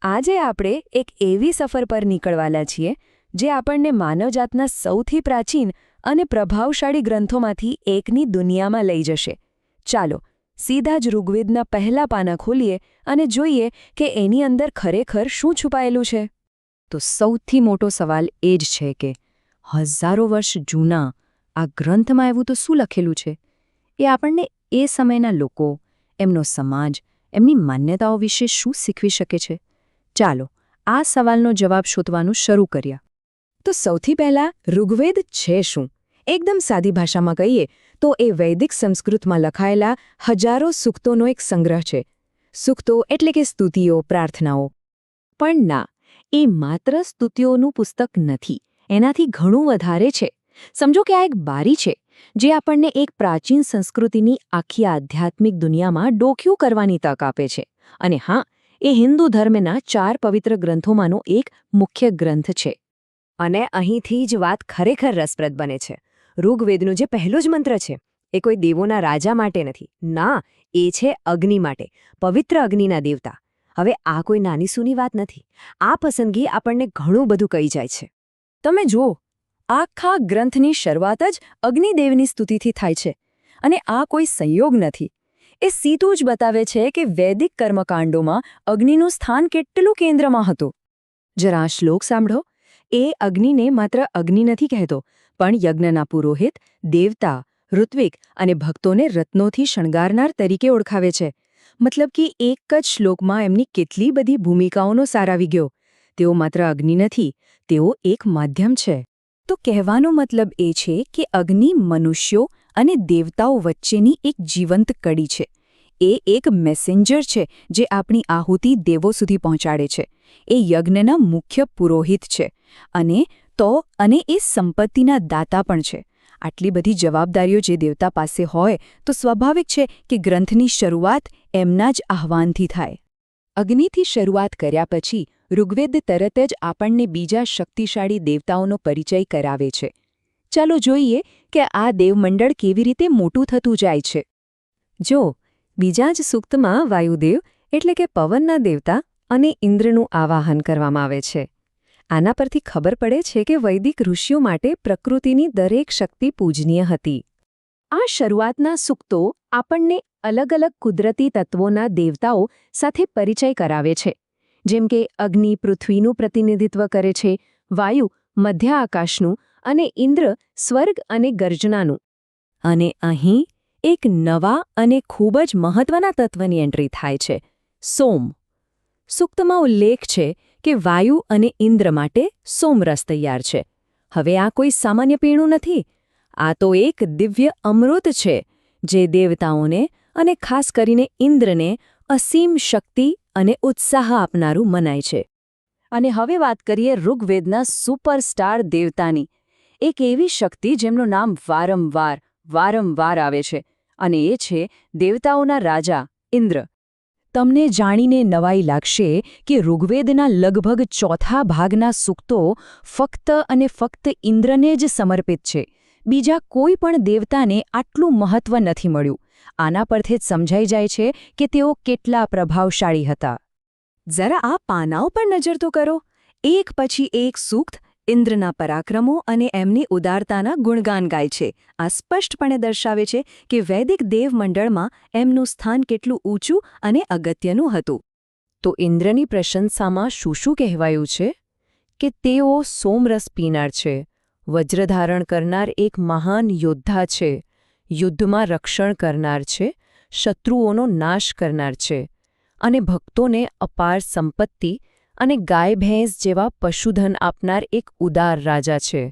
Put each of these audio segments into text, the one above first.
આજે આપણે એક એવી સફર પર નીકળવાના છીએ જે આપણને માનવજાતના સૌથી પ્રાચીન અને પ્રભાવશાળી ગ્રંથોમાંથી એકની દુનિયામાં લઈ જશે. ચાલો સીધા જ ઋગ્વેદના પહેલા પાના ખોલીએ અને જોઈએ કે એની અંદર ખરેખર શું છુપાયેલું છે. તો સૌથી મોટો સવાલ એ જ છે કે હજારો વર્ષ જૂના આ ગ્રંથમાં એવું તો શું લખેલું છે? એ આપણને એ સમયના લોકો, એમનો સમાજ, એમની માન્યતાઓ વિશે શું શીખવી શકે છે? ચાલો આ સવાલનો જવાબ શોધવાનું શરૂ કર્યા. તો સૌથી પહેલાં ઋગ્વેદ છે શું? એકદમ સાદી ભાષામાં કહીએ તો એ વૈદિક સંસ્કૃતમાં લખાયેલા હજારો સૂક્તોનો એક સંગ્રહ છે. સૂક્તો એટલે કે સ્તુતિઓ, પ્રાર્થનાઓ. પણ ના, એ માત્ર સ્તુતિઓનું પુસ્તક નથી, એનાથી ઘણું વધારે છે. સમજો કે આ એક બારી છે જે આપણને એક પ્રાચીન સંસ્કૃતિની આખી આધ્યાત્મિક દુનિયામાં ડોકિયું કરવાની તક આપે છે. અને હા, એ હિન્દુ ધર્મના 4 પવિત્ર ગ્રંથોમાંનો એક મુખ્ય ગ્રંથ છે. અને અહીંથી જ વાત ખરેખર રસપ્રદ બને છે. ઋગ્વેદનું જે પહેલો જ મંત્ર છે એ કોઈ દેવોના રાજા માટે નથી. ના, એ છે અગ્નિ માટે, પવિત્ર અગ્નિના દેવતા. હવે આ કોઈ નાની સૂની વાત નથી. આ પસંદગી આપણને ઘણું બધું કહી જાય છે. તમે જુઓ, આખા ગ્રંથની શરૂઆત જ અગ્નિદેવની સ્તુતિથી થાય છે. અને આ કોઈ સંયોગ નથી. એ સીધું જ બતાવે છે કે વૈદિક કર્મકાંડોમાં અગ્નિનું સ્થાન કેટલું કેન્દ્રમાં હતું. જરા આ શ્લોક સાંભળો. એ અગ્નિને માત્ર અગ્નિ નથી કહેતો, પણ યજ્ઞના પુરોહિત, દેવતા, ઋત્વિક અને ભક્તોને રત્નોથી શણગારનાર તરીકે ઓળખાવે છે. મતલબ કે એક જ શ્લોકમાં એમની કેટલી બધી ભૂમિકાઓનો સાર આવી ગયો. તેઓ માત્ર અગ્નિ નથી, તેઓ એક માધ્યમ છે. તો કહેવાનો મતલબ એ છે કે અગ્નિ મનુષ્યો અને દેવતાઓ વચ્ચેની એક જીવંત કડી છે. એ એક મેસેન્જર છે જે આપણી આહુતિ દેવો સુધી પહોંચાડે છે. એ યજ્ઞના મુખ્ય પુરોહિત છે. અને એ સંપત્તિના દાતા પણ છે. આટલી બધી જવાબદારીઓ જે દેવતા પાસે હોય તો સ્વાભાવિક છે કે ગ્રંથની શરૂઆત એમના જ આહ્વાનથી થાય. અગ્નિથી શરૂઆત કર્યા પછી ઋગ્વેદ તરત જ આપણને બીજા શક્તિશાળી દેવતાઓનો પરિચય કરાવે છે. ચાલો જોઈએ કે આ દેવમંડળ કેવી રીતે મોટું થતું જાય છે. જો બીજા જ સૂક્તમાં વાયુદેવ એટલે કે પવનના દેવતા અને ઇન્દ્રનું આવાહન કરવામાં આવે છે. આના પરથી ખબર પડે છે કે વૈદિક ઋષિઓ માટે પ્રકૃતિની દરેક શક્તિ પૂજનીય હતી. આ શરૂઆતના સૂક્તો આપણને અલગ અલગ કુદરતી તત્વોના દેવતાઓ સાથે પરિચય કરાવે છે. જેમ કે અગ્નિ પૃથ્વીનું પ્રતિનિધિત્વ કરે છે, વાયુ મધ્ય આકાશનું અને ઇન્દ્ર સ્વર્ગ અને ગર્જનાનું. અને અહીં એક નવા અને ખૂબ જ મહત્વના તત્વની એન્ટ્રી થાય છે, સોમ. સૂક્તમાં ઉલ્લેખ છે કે વાયુ અને ઇન્દ્ર માટે સોમરસ તૈયાર છે. હવે આ કોઈ સામાન્ય પીણું નથી. આ તો એક દિવ્ય અમૃત છે જે દેવતાઓને અને ખાસ કરીને ઇન્દ્રને અસીમ શક્તિ અને ઉત્સાહ આપનારું મનાય છે. અને હવે વાત કરીએ ઋગ્વેદના સુપરસ્ટાર દેવતાની. એક એવી શક્તિ જેમનું નામ વારંવાર આવે છે, અને એ છે દેવતાઓના રાજા ઇન્દ્ર. તમને જાણીને નવાઈ લાગશે કે ઋગ્વેદના લગભગ ચોથા ભાગના સૂક્તો ફક્ત ઇન્દ્રને જ સમર્પિત છે. બીજા કોઈ પણ દેવતાને આટલું મહત્વ નથી મળ્યું. આના પરથી જ સમજાઈ જાય છે કે તેઓ કેટલા પ્રભાવશાળી હતા. જરા આ પાનાઓ પર નજર તો કરો. એક પછી એક સૂક્ત ઇન્દ્રના પરાક્રમો અને એમની ઉદારતાના ગુણગાન ગાય છે. આ સ્પષ્ટપણે દર્શાવે છે કે વૈદિક દેવમંડળમાં એમનું સ્થાન કેટલું ઊંચું અને અગત્યનું હતું. તો ઇન્દ્રની પ્રશંસામાં શું કહેવાયું છે? કે તેઓ સોમરસ પીનાર છે, વજ્રધારણ કરનાર એક મહાન યોદ્ધા છે, યુદ્ધમાં રક્ષણ કરનાર છે, શત્રુઓનો નાશ કરનાર છે, અને ભક્તોને અપાર સંપત્તિ અને ગાય ભેંસ જેવા પશુધન આપનાર એક ઉદાર રાજા છે.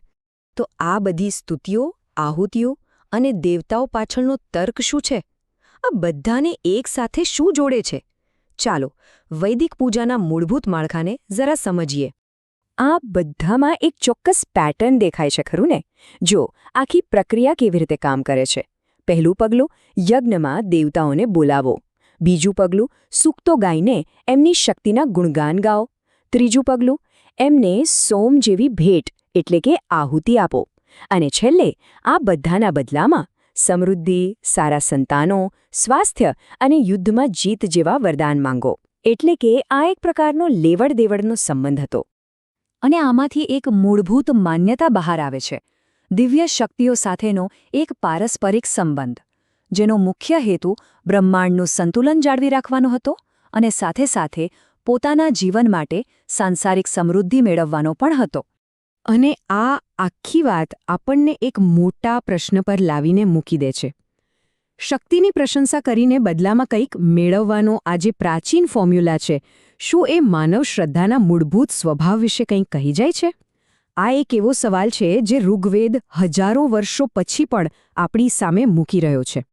તો આ બધી સ્તુતિઓ, આહુતિઓ અને દેવતાઓ પાછળનો તર્ક શું છે? આ બધાને એક સાથે શું જોડે છે? ચાલો વૈદિક પૂજાના મૂળભૂત માળખાને જરા સમજીએ. આ બધામાં એક ચોક્કસ પેટર્ન દેખાય છે, ખરું ને? જો આખી પ્રક્રિયા કેવી રીતે કામ કરે છે. પહેલું પગલું, યજ્ઞમાં દેવતાઓને બોલાવો. બીજું પગલું, સૂક્તો ગાઈને એમની શક્તિના ગુણગાન ગાઓ. ત્રીજું પગલું, એમને સોમ જેવી ભેટ એટલે કે આહુતિ આપો. અને છેલ્લે આ બધાના બદલામાં સમૃદ્ધિ, સારા સંતાનો, સ્વાસ્થ્ય અને યુદ્ધમાં જીત જેવા વરદાન માંગો. એટલે કે આ એક પ્રકારનો લેવડ-દેવડનો સંબંધ હતો. અને આમાંથી એક મૂળભૂત માન્યતા બહાર આવે છે દિવ્ય શક્તિઓ સાથેનો એક પારસ્પરિક સંબંધ જેનો મુખ્ય હેતુ બ્રહ્માંડનું સંતુલન જાળવી રાખવાનો હતો અને સાથે સાથે પોતાના જીવન માટે સાંસારિક સમૃદ્ધિ મેળવવાનો પણ હતો. અને આ આખી વાત આપણને એક મોટા પ્રશ્ન પર લાવીને મૂકી દે છે. શક્તિની પ્રશંસા કરીને બદલામાં કંઈક મેળવવાનો આ જે પ્રાચીન ફોર્મ્યુલા છે, શું એ માનવ શ્રદ્ધાના મૂળભૂત સ્વભાવ વિશે કંઈક કહી જાય છે? આ એક એવો સવાલ છે જે ઋગ્વેદ હજારો વર્ષો પછી પણ આપણી સામે મૂકી રહ્યો છે.